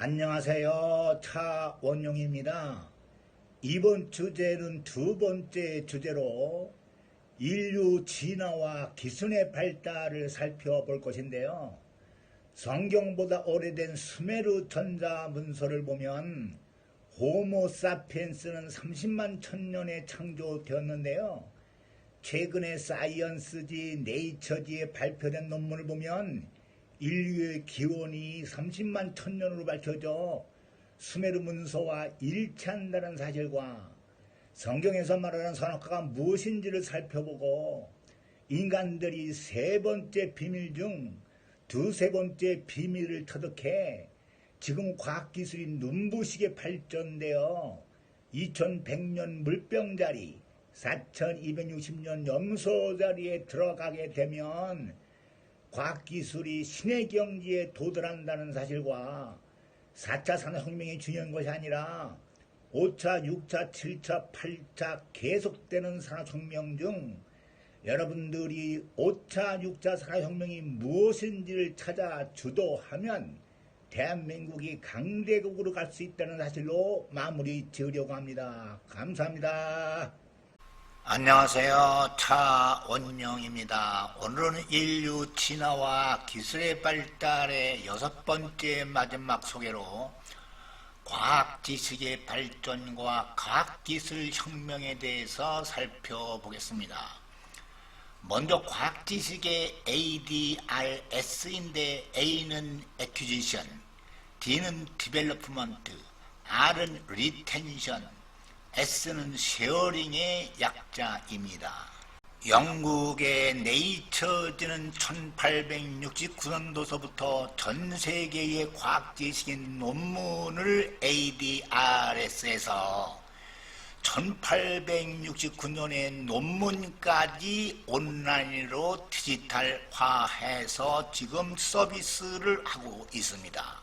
안녕하세요. 차원용입니다. 이번 주제는 두 번째 주제로 인류 진화와 기술의 발달을 살펴볼 것인데요. 성경보다 오래된 수메르 전자문서를 보면 호모사피엔스는 30만 천년에 창조되었는데요. 최근에 사이언스지, 네이처지에 발표된 논문을 보면 인류의 기원이 30만 천년으로 밝혀져 수메르 문서와 일치한다는 사실과 성경에서 말하는 선악과가 무엇인지를 살펴보고 인간들이 세 번째 비밀 중 두세 번째 비밀을 터득해 지금 과학기술이 눈부시게 발전되어 2100년 물병자리, 4260년 염소자리에 들어가게 되면 과학기술이 신의 경지에 도달한다는 사실과 4차 산업혁명이 중요한 것이 아니라 5차, 6차, 7차, 8차 계속되는 산업혁명 중 여러분들이 5차, 6차 산업혁명이 무엇인지를 찾아 주도하면 대한민국이 강대국으로 갈 수 있다는 사실로 마무리 지으려고 합니다. 감사합니다. 안녕하세요. 차원영입니다. 오늘은 인류 진화와 기술의 발달의 6번째 마지막 소개로 과학 지식의 발전과 과학기술 혁명에 대해서 살펴보겠습니다. 먼저 과학 지식의 ADRS인데 A는 Acquisition, D는 Development, R은 Retention, S는 쉐어링의 약자입니다. 영국의 네이처지는 1869년도서부터 전 세계의 과학지식인 논문을 ADRS에서 1869년의 논문까지 온라인으로 디지털화해서 지금 서비스를 하고 있습니다.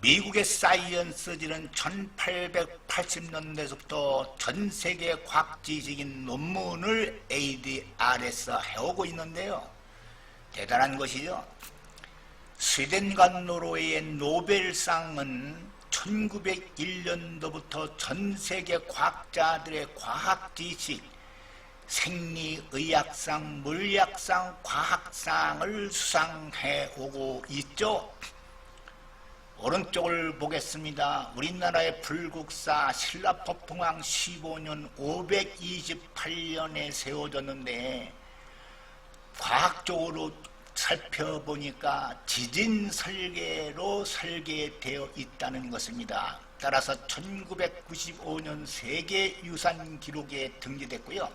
미국의 사이언스지는 1880년대부터 전 세계 과학지식인 논문을 ADRS 해오고 있는데요. 대단한 것이죠. 스웨덴과 노르웨이의 노벨상은 1901년도부터 전 세계 과학자들의 과학지식, 생리의학상, 물리학상, 과학상을 수상해오고 있죠. 오른쪽을 보겠습니다. 우리나라의 불국사 신라폭풍왕 15년 528년에 세워졌는데 과학적으로 살펴보니까 지진 설계로 설계되어 있다는 것입니다. 따라서 1995년 세계유산 기록에 등재됐고요.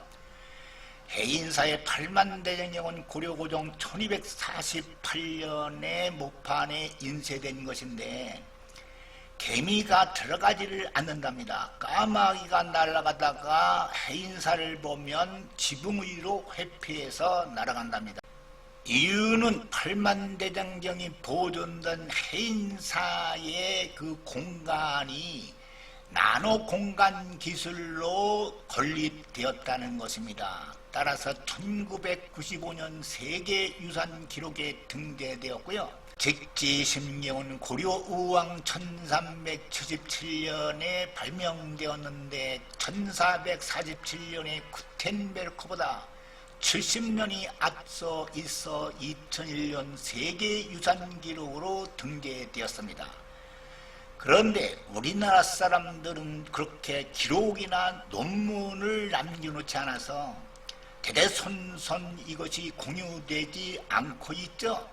해인사의 8만대정경은 고려고종 1248년에 목판에 인쇄된 것인데 개미가 들어가지를 않는답니다. 까마귀가 날아가다가 해인사를 보면 지붕 위로 회피해서 날아간답니다. 이유는 8만대장경이 보존된 해인사의 그 공간이 나노 공간 기술로 건립되었다는 것입니다. 따라서 1995년 세계유산 기록에 등재되었고요. 직지심경은 고려우왕 1377년에 발명되었는데 1447년에 구텐베르크보다 70년이 앞서 있어 2001년 세계유산 기록으로 등재되었습니다. 그런데 우리나라 사람들은 그렇게 기록이나 논문을 남겨놓지 않아서 대대손손 이것이 공유되지 않고 있죠.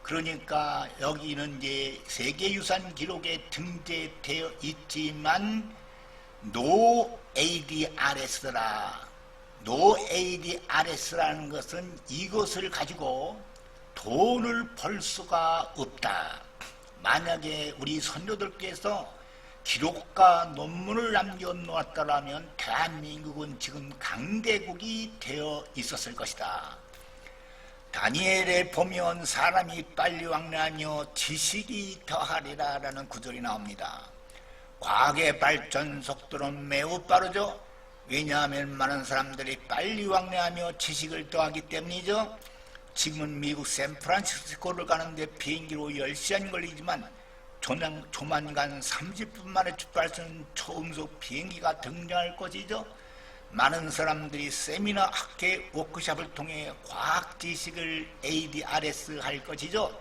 그러니까 여기는 이제 세계유산 기록에 등재되어 있지만 No ADRS라. No ADRS라는 것은 이것을 가지고 돈을 벌 수가 없다. 만약에 우리 선조들께서 기록과 논문을 남겨놓았다면 대한민국은 지금 강대국이 되어 있었을 것이다. 다니엘에 보면 사람이 빨리 왕래하며 지식이 더하리라 라는 구절이 나옵니다. 과학의 발전 속도는 매우 빠르죠. 왜냐하면 많은 사람들이 빨리 왕래하며 지식을 더하기 때문이죠. 지금은 미국 샌프란시스코를 가는데 비행기로 10시간 걸리지만 조만간 30분 만에 출발할 수 있는 초음속 비행기가 등장할 것이죠. 많은 사람들이 세미나 학회 워크숍을 통해 과학 지식을 ADRS 할 것이죠.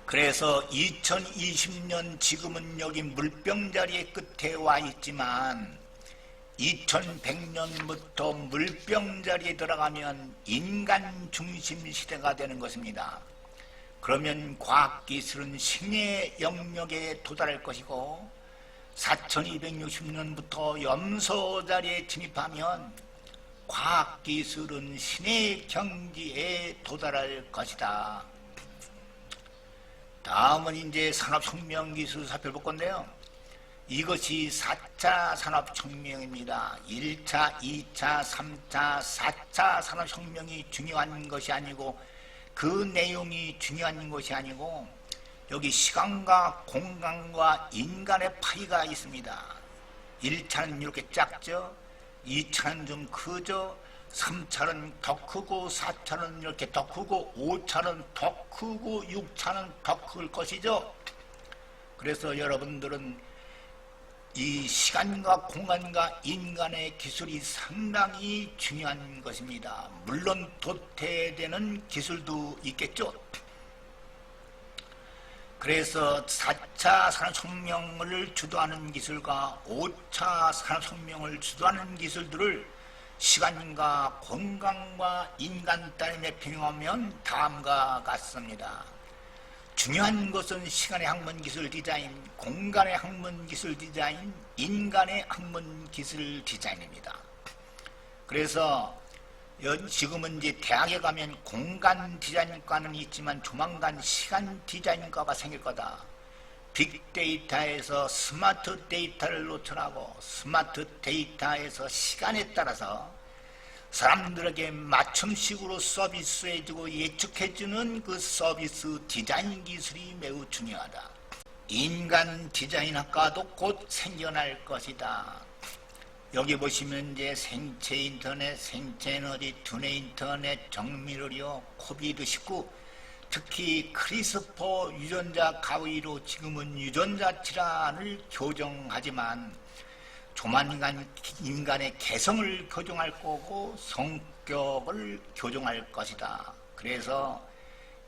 그래서 2020년 지금은 여기 물병자리의 끝에 와 있지만 2100년부터 물병자리에 들어가면 인간 중심 시대가 되는 것입니다. 그러면 과학기술은 신의 영역에 도달할 것이고 4260년부터 염소자리에 진입하면 과학기술은 신의 경지에 도달할 것이다. 다음은 이제 산업혁명 기술 살펴볼 건데요. 이것이 4차 산업혁명입니다. 1차, 2차, 3차, 4차 산업혁명이 중요한 것이 아니고 그 내용이 중요한 것이 아니고 여기 시간과 공간과 인간의 파이가 있습니다. 1차는 이렇게 작죠. 2차는 좀 크죠. 3차는 더 크고 4차는 이렇게 더 크고 5차는 더 크고 6차는 더 클 것이죠. 그래서 여러분들은 이 시간과 공간과 인간의 기술이 상당히 중요한 것입니다. 물론 도태되는 기술도 있겠죠. 그래서 4차 산업혁명을 주도하는 기술과 5차 산업혁명을 주도하는 기술들을 시간과 공간과 인간 단위에 매핑하면 다음과 같습니다. 중요한 것은 시간의 학문 기술 디자인, 공간의 학문 기술 디자인, 인간의 학문 기술 디자인입니다. 그래서 지금은 이제 대학에 가면 공간 디자인과는 있지만 조만간 시간 디자인과가 생길 거다. 빅데이터에서 스마트 데이터를 노출하고 스마트 데이터에서 시간에 따라서 사람들에게 맞춤식으로 서비스해주고 예측해주는 그 서비스 디자인 기술이 매우 중요하다. 인간 디자인학과도 곧 생겨날 것이다. 여기 보시면 이제 생체 인터넷, 생체 에너지, 두뇌 인터넷, 정밀의료, 코비드19, 특히 크리스퍼 유전자 가위로 지금은 유전자 질환을 교정하지만 조만간 인간의 개성을 교정할 거고 성격을 교정할 것이다. 그래서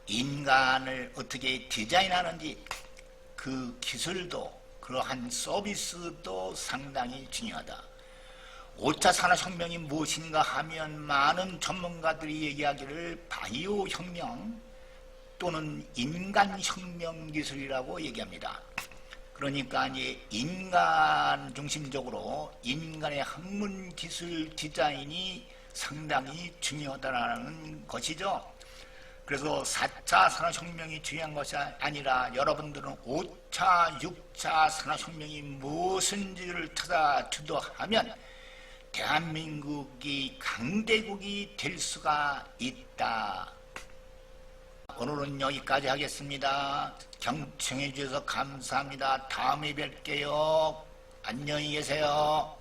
인간을 어떻게 디자인하는지 그 기술도 그러한 서비스도 상당히 중요하다. 5차 산업혁명이 무엇인가 하면 많은 전문가들이 얘기하기를 바이오 혁명 또는 인간혁명 기술이라고 얘기합니다. 그러니까 이제 인간 중심적으로 인간의 학문 기술 디자인이 상당히 중요하다는 것이죠. 그래서 4차 산업혁명이 중요한 것이 아니라 여러분들은 5차, 6차 산업혁명이 무엇인지를 찾아 주도하면 대한민국이 강대국이 될 수가 있다. 오늘은 여기까지 하겠습니다. 경청해 주셔서 감사합니다. 다음에 뵐게요. 안녕히 계세요.